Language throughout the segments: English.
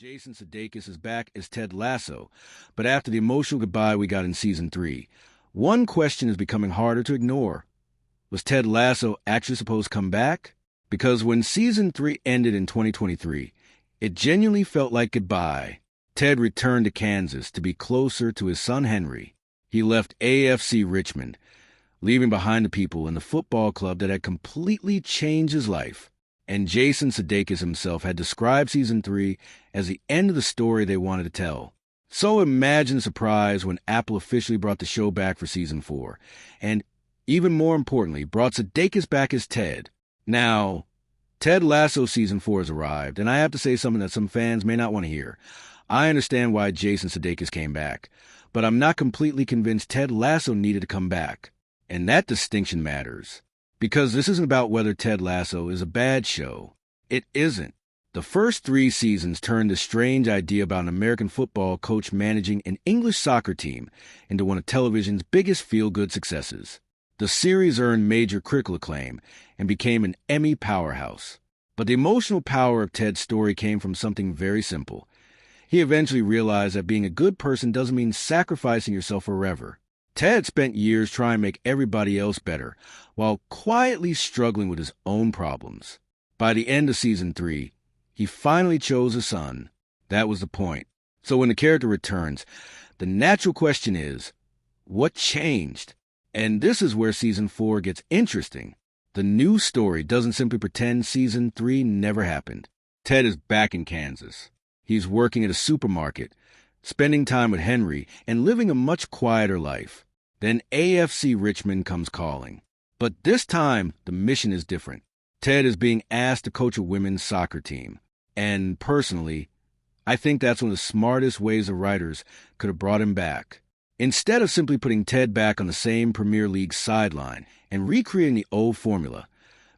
Jason Sudeikis is back as Ted Lasso, but after the emotional goodbye we got in Season 3, one question is becoming harder to ignore. Was Ted Lasso actually supposed to come back? Because when Season 3 ended in 2023, it genuinely felt like goodbye. Ted returned to Kansas to be closer to his son Henry. He left AFC Richmond, leaving behind the people in the football club that had completely changed his life. And Jason Sudeikis himself had described Season 3 as the end of the story they wanted to tell. So imagine the surprise when Apple officially brought the show back for Season 4, and even more importantly, brought Sudeikis back as Ted. Now, Ted Lasso Season 4 has arrived, and I have to say something that some fans may not want to hear. I understand why Jason Sudeikis came back, but I'm not completely convinced Ted Lasso needed to come back. And that distinction matters. Because this isn't about whether Ted Lasso is a bad show. It isn't. The first 3 seasons turned this strange idea about an American football coach managing an English soccer team into one of television's biggest feel-good successes. The series earned major critical acclaim and became an Emmy powerhouse. But the emotional power of Ted's story came from something very simple. He eventually realized that being a good person doesn't mean sacrificing yourself forever. Ted spent years trying to make everybody else better, while quietly struggling with his own problems. By the end of Season 3, he finally chose a son. That was the point. So when the character returns, the natural question is, what changed? And this is where Season 4 gets interesting. The new story doesn't simply pretend Season 3 never happened. Ted is back in Kansas. He's working at a supermarket, spending time with Henry, and living a much quieter life. Then AFC Richmond comes calling. But this time, the mission is different. Ted is being asked to coach a women's soccer team. And personally, I think that's one of the smartest ways the writers could have brought him back. Instead of simply putting Ted back on the same Premier League sideline and recreating the old formula,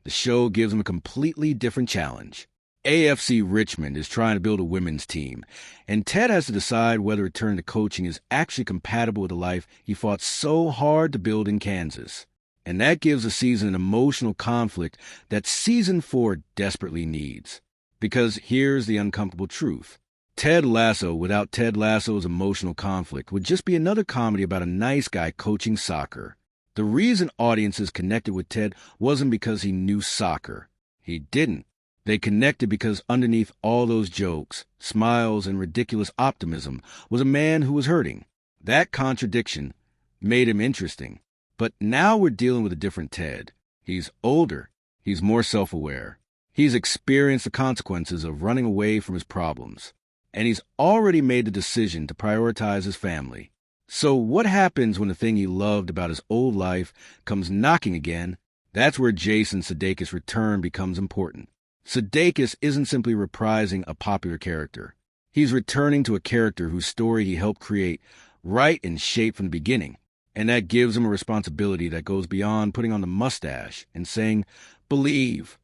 the show gives him a completely different challenge. AFC Richmond is trying to build a women's team, and Ted has to decide whether return to coaching is actually compatible with the life he fought so hard to build in Kansas. And that gives the season an emotional conflict that Season 4 desperately needs. Because here's the uncomfortable truth. Ted Lasso without Ted Lasso's emotional conflict would just be another comedy about a nice guy coaching soccer. The reason audiences connected with Ted wasn't because he knew soccer. He didn't. They connected because underneath all those jokes, smiles, and ridiculous optimism was a man who was hurting. That contradiction made him interesting. But now we're dealing with a different Ted. He's older. He's more self-aware. He's experienced the consequences of running away from his problems. And he's already made the decision to prioritize his family. So what happens when the thing he loved about his old life comes knocking again? That's where Jason Sudeikis' return becomes important. Sudeikis isn't simply reprising a popular character. He's returning to a character whose story he helped create, write, and shape from the beginning. And that gives him a responsibility that goes beyond putting on the mustache and saying, believe.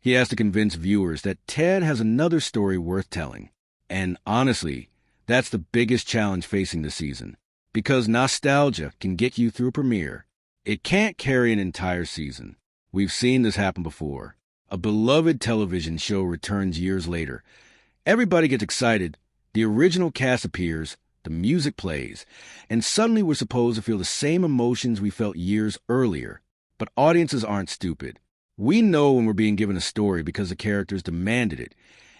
He has to convince viewers that Ted has another story worth telling. And honestly, that's the biggest challenge facing the season. Because nostalgia can get you through a premiere. It can't carry an entire season. We've seen this happen before. A beloved television show returns years later. Everybody gets excited. The original cast appears, the music plays, and suddenly we're supposed to feel the same emotions we felt years earlier. But audiences aren't stupid. We know when we're being given a story because the characters demanded it,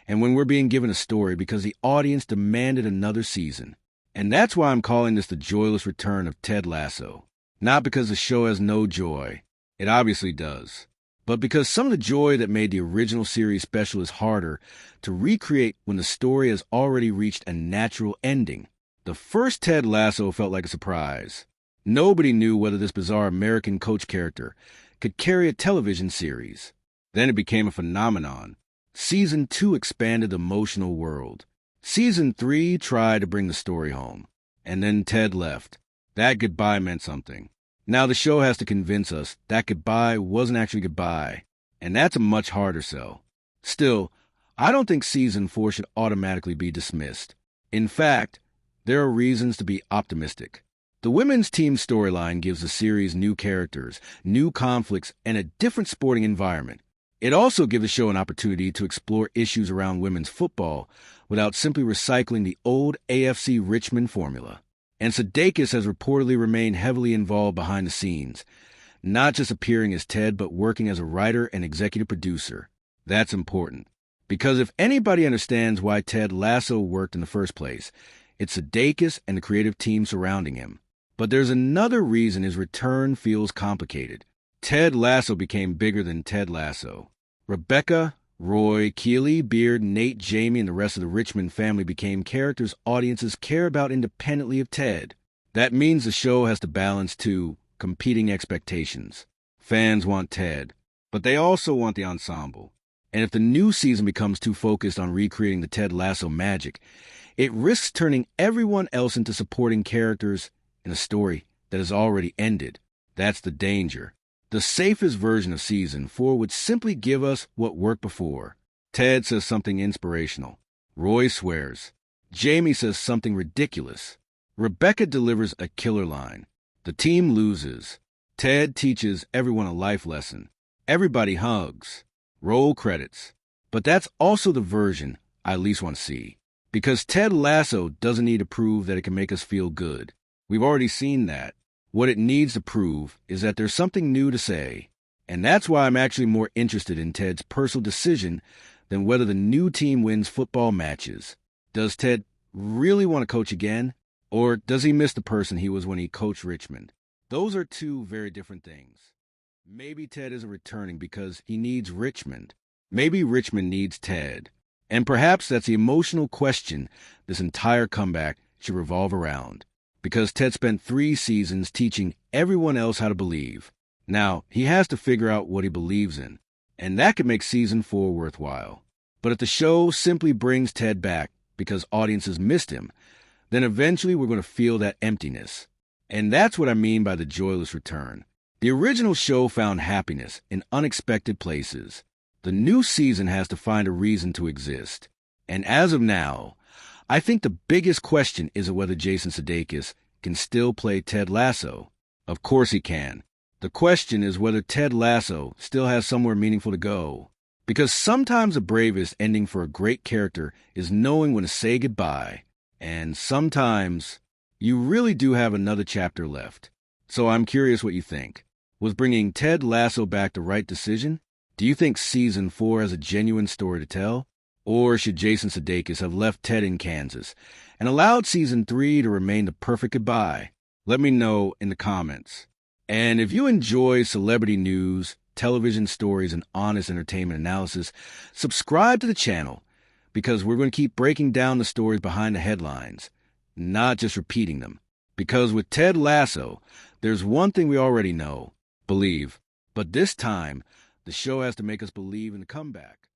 and when we're being given a story because the audience demanded another season. And that's why I'm calling this the joyless return of Ted Lasso. Not because the show has no joy. It obviously does. But because some of the joy that made the original series special is harder to recreate when the story has already reached a natural ending. The first Ted Lasso felt like a surprise. Nobody knew whether this bizarre American coach character could carry a television series. Then it became a phenomenon. Season 2 expanded the emotional world. Season 3 tried to bring the story home. And then Ted left. That goodbye meant something. Now the show has to convince us that goodbye wasn't actually goodbye, and that's a much harder sell. Still, I don't think Season 4 should automatically be dismissed. In fact, there are reasons to be optimistic. The women's team storyline gives the series new characters, new conflicts, and a different sporting environment. It also gives the show an opportunity to explore issues around women's football without simply recycling the old AFC Richmond formula. And Sudeikis has reportedly remained heavily involved behind the scenes, not just appearing as Ted, but working as a writer and executive producer. That's important, because if anybody understands why Ted Lasso worked in the first place, it's Sudeikis and the creative team surrounding him. But there's another reason his return feels complicated. Ted Lasso became bigger than Ted Lasso. Rebecca, Roy, Keely, Beard, Nate, Jamie, and the rest of the Richmond family became characters audiences care about independently of Ted. That means the show has to balance two competing expectations. Fans want Ted, but they also want the ensemble. And if the new season becomes too focused on recreating the Ted Lasso magic, it risks turning everyone else into supporting characters in a story that has already ended. That's the danger. The safest version of Season 4 would simply give us what worked before. Ted says something inspirational. Roy swears. Jamie says something ridiculous. Rebecca delivers a killer line. The team loses. Ted teaches everyone a life lesson. Everybody hugs. Roll credits. But that's also the version I at least want to see. Because Ted Lasso doesn't need to prove that it can make us feel good. We've already seen that. What it needs to prove is that there's something new to say. And that's why I'm actually more interested in Ted's personal decision than whether the new team wins football matches. Does Ted really want to coach again? Or does he miss the person he was when he coached Richmond? Those are two very different things. Maybe Ted isn't returning because he needs Richmond. Maybe Richmond needs Ted. And perhaps that's the emotional question this entire comeback should revolve around. Because Ted spent 3 seasons teaching everyone else how to believe. Now, he has to figure out what he believes in. And that could make Season 4 worthwhile. But if the show simply brings Ted back because audiences missed him, then eventually we're going to feel that emptiness. And that's what I mean by the joyless return. The original show found happiness in unexpected places. The new season has to find a reason to exist. And as of now, I think the biggest question isn't whether Jason Sudeikis can still play Ted Lasso. Of course he can. The question is whether Ted Lasso still has somewhere meaningful to go. Because sometimes the bravest ending for a great character is knowing when to say goodbye. And sometimes you really do have another chapter left. So I'm curious what you think. Was bringing Ted Lasso back the right decision? Do you think Season 4 has a genuine story to tell? Or should Jason Sudeikis have left Ted in Kansas and allowed Season 3 to remain the perfect goodbye? Let me know in the comments. And if you enjoy celebrity news, television stories, and honest entertainment analysis, subscribe to the channel because we're going to keep breaking down the stories behind the headlines, not just repeating them. Because with Ted Lasso, there's one thing we already know, believe. But this time, the show has to make us believe in the comeback.